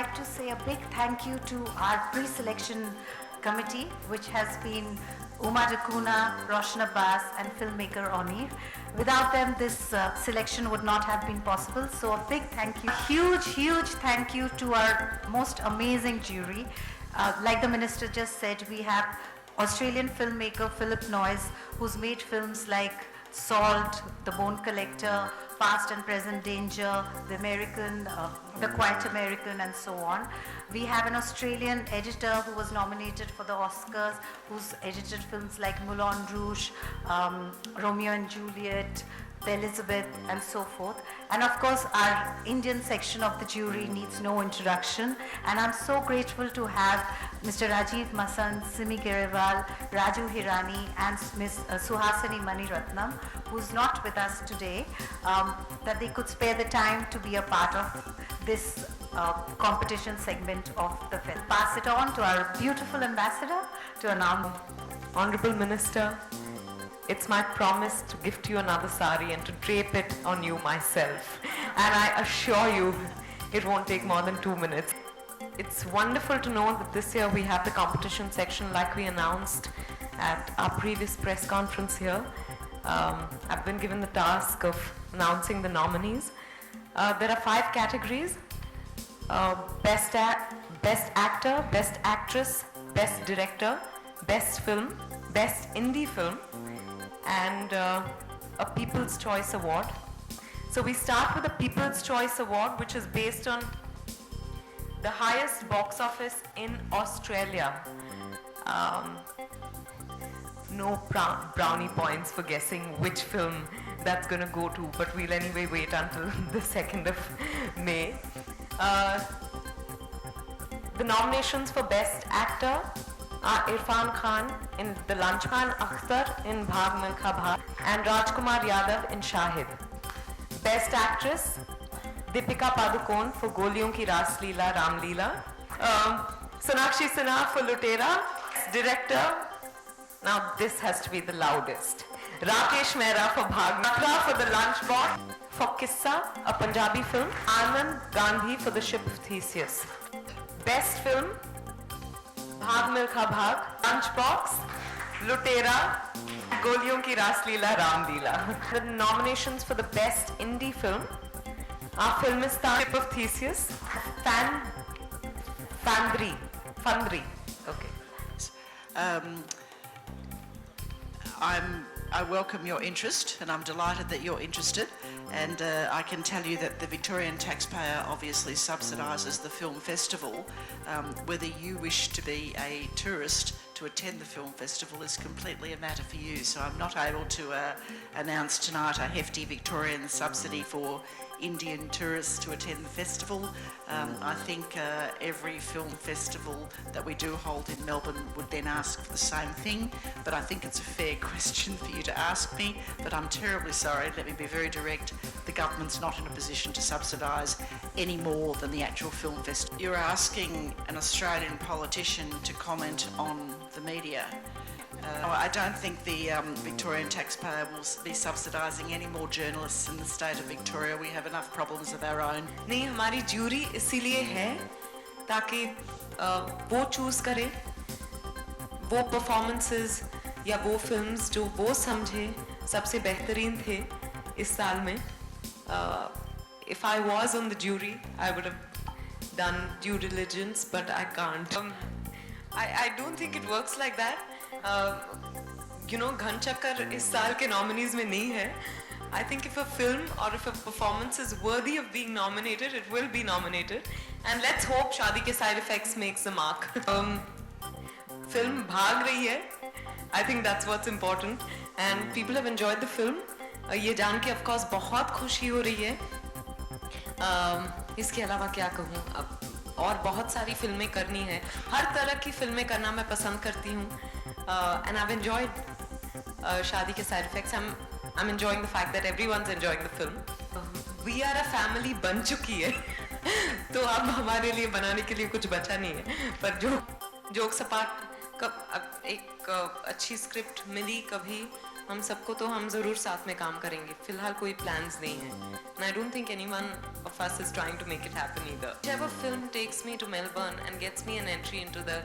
like to say a big thank you to our pre-selection committee, which has been Uma Dakuna, Roshan Abbas, and filmmaker Onir. Without them, this selection would not have been possible. So a big thank you, huge thank you to our most amazing jury. Like the minister just said, we have Australian filmmaker Philip Noyes, who's made films like Salt, The Bone Collector, Past and Present Danger, The American, The Quiet American, and so on. We have an Australian editor who was nominated for the Oscars, who's edited films like Moulin Rouge, Romeo and Juliet, The Elizabeth, and so forth. And of course, our Indian section of the jury needs no introduction. And I'm so grateful to have Mr. Rajiv Masand, Simi Gerewal, Raju Hirani, and Ms. Suhasini Maniratnam, who's not with us today, that they could spare the time to be a part of this competition segment of the film. Pass it on to our beautiful ambassador to announce. Honorable Minister, it's my promise to gift you another sari and to drape it on you myself. And I assure you, it won't take more than 2 minutes. It's wonderful to know that this year we have the competition section like we announced at our previous press conference here. I've been given the task of announcing the nominees. There are 5 categories: Best Actor, Best Actress, Best Director, Best Film, Best Indie Film, and a People's Choice Award. So we start with the People's Choice Award, which is based on the highest box office in Australia. No brownie points for guessing which film that's going to go to, but we'll anyway wait until the 2nd of May. The nominations for Best Actor are Irfan Khan in The Lunch Man, Akhtar in Bhag Milkha Bhag, and Rajkumar Yadav in Shahid. Best Actress, Deepika Padukone for Goliyon Ki Ras Leela Ram Leela. Sonakshi Sinha for Lutera. Director, now this has to be the loudest. Rakesh Mehra for Bhag Milkha for The Lunchbox. For Kissa, a Punjabi film. Anand Gandhi for The Ship of Theseus. Best Film, Bhag Milkha Bhag, Lunchbox, Lutera, Goliyon Ki Ras Leela Ram Leela. The nominations for the Best Indie Film are Filmistan, Ship of Theseus, Fandri. Okay. I welcome your interest, and I'm delighted that you're interested. And I can tell you that the Victorian taxpayer obviously subsidises the film festival. Whether you wish to be a tourist to attend the film festival is completely a matter for you. So I'm not able to announce tonight a hefty Victorian subsidy for Indian tourists to attend the festival. I think every film festival that we do hold in Melbourne would then ask for the same thing, but I think it's a fair question for you to ask me, but I'm terribly sorry. Let me be very direct. The government's not in a position to subsidise any more than the actual film festival. You're asking an Australian politician to comment on the media. I don't think the Victorian taxpayer will be subsidising any more journalists in the state of Victoria. We have enough problems of our own. नहीं, हमारी jury इसीलिए है ताकि वो choose करे वो performances या वो फिल्म्स जो वो समझे सबसे बेहतरीन थे इस साल में. If I was on the jury, I would have done due diligence, but I can't. I don't think it works like that. You know, घन चक्कर इस साल के nominees में नहीं है. I think if a film or if a performance is worthy of being nominated, it will be nominated. And let's hope शादी के side effects makes the mark. Film भाग रही है. I think that's what's important. And people have enjoyed the film. ये जान के of course बहुत खुशी हो रही है. इसके अलावा क्या कहूँ अब और बहुत सारी फिल्में करनी है. हर तरह की फिल्में करना मैं पसंद करती हूँ. And I've enjoyed शादी के side effects. I'm enjoying the fact that everyone's enjoying the film. We are a family बन चुकी है. तो अब हमारे लिए बनाने के लिए कुछ बचा नहीं है. पर जोक सपाट एक अच्छी स्क्रिप्ट मिली कभी हम सबको तो हम ज़रूर साथ में काम करेंगे. फिलहाल कोई plans नहीं है. And I don't think anyone of us is trying to make it happen either. Whichever film takes me to Melbourne and gets me an entry into the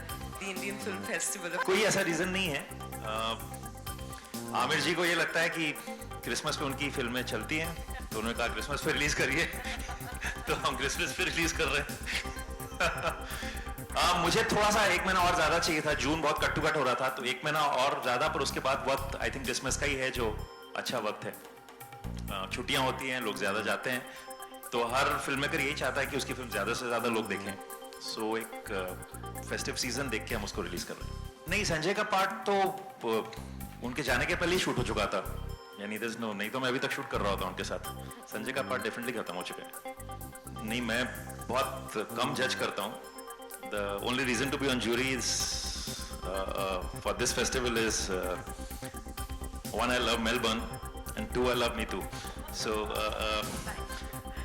Indian Film Festival. कोई ऐसा reason नहीं है. आमिर जी को ये लगता है कि Christmas पे उनकी फिल्में चलती हैं, तो उन्होंने कहा क्रिसमस पे रिलीज करिए. तो हम क्रिसमस पे रिलीज कर रहे हैं. मुझे थोड़ा सा 1 महीना और ज्यादा चाहिए था. जून बहुत कट टू कट हो रहा था, तो 1 महीना और ज्यादा, पर उसके बाद वक्त आई थिंक क्रिसमस का ही है जो अच्छा वक्त है. छुट्टियां होती हैं, लोग ज्यादा जाते हैं, तो हर फिल्म मेकर यही चाहता है कि उसकी फिल्म ज्यादा से ज्यादा लोग देखें. सो एक फेस्टिव सीजन देख के हम उसको रिलीज कर रहे हैं. नहीं, संजय का पार्ट तो उनके जाने के पहले ही शूट हो चुका था, यानी नहीं तो मैं अभी तक शूट कर रहा होता उनके साथ. संजय का पार्ट डेफिनेटली खत्म हो चुका है. नहीं, मैं बहुत कम जज करता हूँ. The only reason to be on jury is for this festival is one, I love Melbourne, and 2, I love me too. So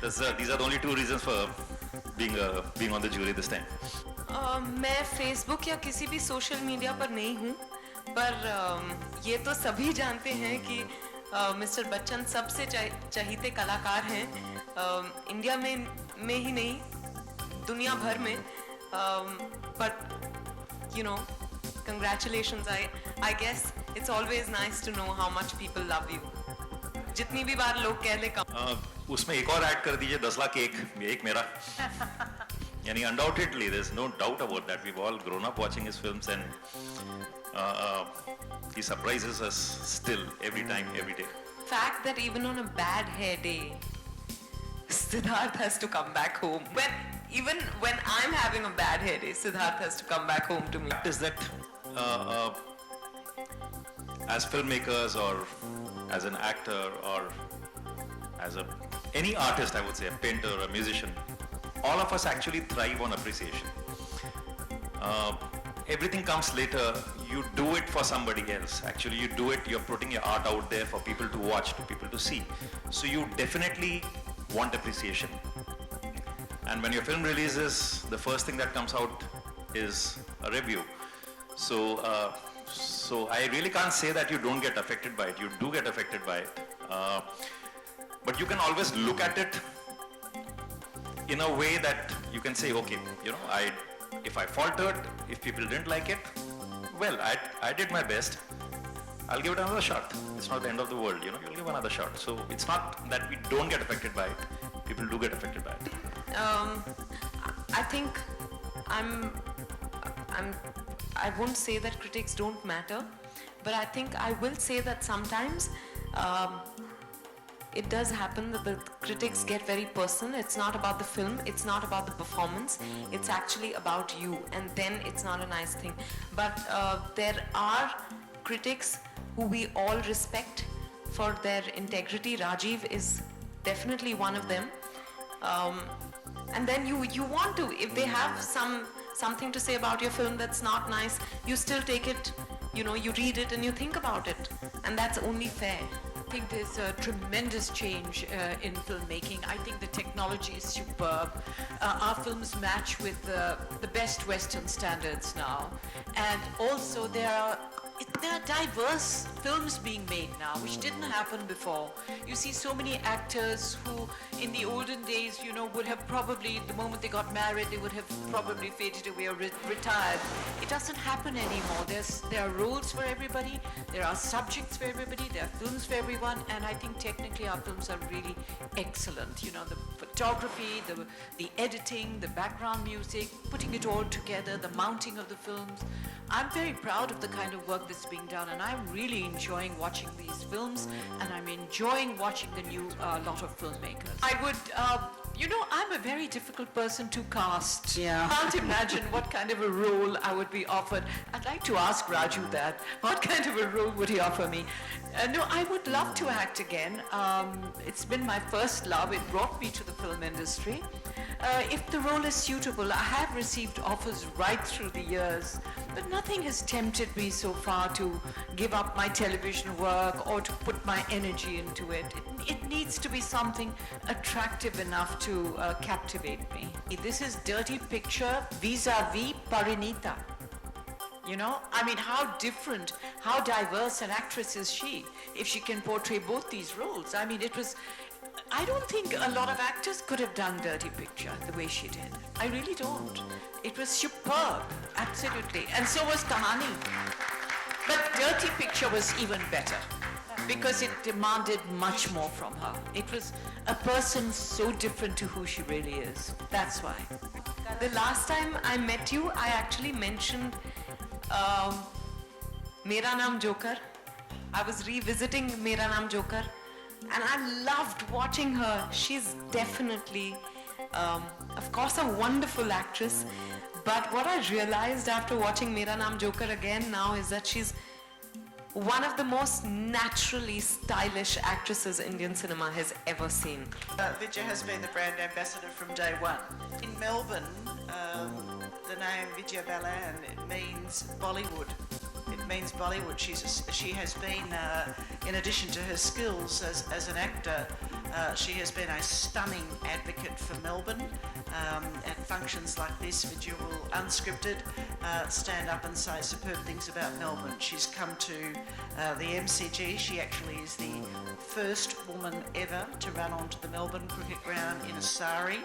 these are the only 2 reasons for being on the jury this time. मैं Facebook या किसी भी social media पर नहीं हूँ, पर ये तो सभी जानते हैं कि मिस्टर बच्चन सबसे चहीते कलाकार हैं. इंडिया में ही नहीं, दुनिया भर में. But you know, congratulations. I guess it's always nice to know how much people love you. जितनी भी बार लोग कह ले कम. उसमें एक और ऐड कर दीजिए, 10 लाख एक मेरा. यानी undoubtedly there's no doubt about that. We've all grown up watching his films, and he surprises us still every time, every day. Fact that even on a bad hair day, Siddharth has to come back home. Even when I'm having a bad hair day, Siddharth has to come back home to me. Is that as filmmakers or as an actor or as any artist, I would say, a painter, a musician, all of us actually thrive on appreciation. Everything comes later. You do it for somebody else. Actually, you do it, you're putting your art out there for people to watch, for people to see. So you definitely want appreciation. And when your film releases, the first thing that comes out is a review. So I really can't say that you don't get affected by it. You do get affected by it. But you can always look at it in a way that you can say, okay, if I faltered, if people didn't like it, well, I did my best. I'll give it another shot. It's not the end of the world, you'll give another shot. So it's not that we don't get affected by it. People do get affected by it. I think I won't say that critics don't matter, but I think I will say that sometimes it does happen that the critics get very personal. It's not about the film, it's not about the performance, it's actually about you, and then it's not a nice thing. But there are critics who we all respect for their integrity. Rajiv is definitely one of them. And then you want to, if they have something to say about your film that's not nice, you still take it, you read it and you think about it, and that's only fair. I think there's a tremendous change in filmmaking. I think the technology is superb. Our films match with the best Western standards now, and also there are diverse films being made now, which didn't happen before. You see so many actors who in the olden days, would have probably, the moment they got married, they would have probably faded away or retired. It doesn't happen anymore. There are roles for everybody, there are subjects for everybody, there are films for everyone, and I think technically our films are really excellent. The photography, the editing, the background music, putting it all together, the mounting of the films. I'm very proud of the kind of work that's being done, and I'm really enjoying watching these films, and I'm enjoying watching the new lot of filmmakers. I would, I'm a very difficult person to cast. Yeah. Can't imagine what kind of a role I would be offered. I'd like to ask Raju that. What kind of a role would he offer me? No, I would love to act again. It's been my first love. It brought me to the film industry. If the role is suitable, I have received offers right through the years, but nothing has tempted me so far to give up my television work or to put my energy into it. It needs to be something attractive enough to captivate me. This is Dirty Picture vis-a-vis Parinita. How different, how diverse an actress is she if she can portray both these roles. I mean, it was, I don't think a lot of actors could have done Dirty Picture the way she did. I really don't. It was superb, absolutely. And so was Kahani. But Dirty Picture was even better because it demanded much more from her. It was a person so different to who she really is. That's why. The last time I met you, I actually mentioned Mera Naam Joker. I was revisiting Mera Naam Joker, and I loved watching her. She's definitely, of course, a wonderful actress. But what I realized after watching Mera Naam Joker again now is that she's one of the most naturally stylish actresses Indian cinema has ever seen. Vijay has been the brand ambassador from day one. In Melbourne, the name Vijay Balan, it means Bollywood. It means Bollywood. She has been, in addition to her skills as an actor, she has been a stunning advocate for Melbourne. At functions like this, Vijay will, unscripted, stand up and say superb things about Melbourne. She's come to the MCG. She actually is the first woman ever to run onto the Melbourne cricket ground in a sari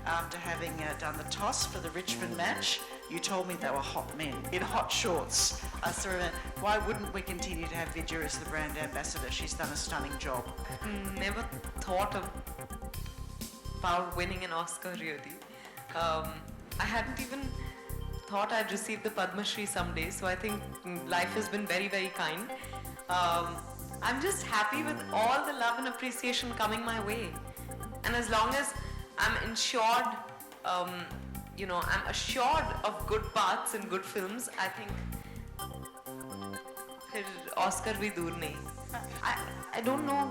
after having done the toss for the Richmond match. You told me they were hot men in hot shorts. I said, why wouldn't we continue to have Vijay as the brand ambassador? She's done a stunning job. Never thought about winning an Oscar, really. I hadn't even thought I'd receive the Padma Shri someday, so I think life has been very, very kind. I'm just happy with all the love and appreciation coming my way. And as long as I'm ensured, I'm assured of good parts and good films, I think Oscar bhi dur nahi. I don't know.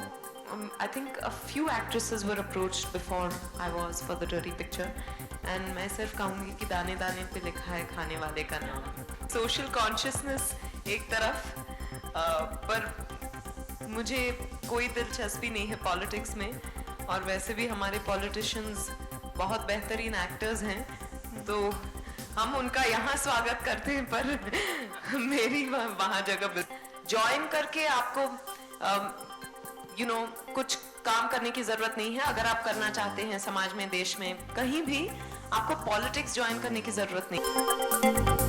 I think a few actresses were approached before I was for the Dirty Picture, and मैं सिर्फ कहूँगी कि दाने दाने पे लिखा है खाने वाले का नाम. Social consciousness एक तरफ, पर मुझे कोई दिलचस्पी नहीं है पॉलिटिक्स में, और वैसे भी हमारे पॉलिटिशियंस बहुत बेहतरीन एक्टर्स हैं, तो हम उनका यहाँ स्वागत करते हैं, पर मेरी वहाँ जगह ज्वाइन करके आपको कुछ काम करने की जरूरत नहीं है. अगर आप करना चाहते हैं समाज में, देश में, कहीं भी, आपको पॉलिटिक्स ज्वाइन करने की जरूरत नहीं.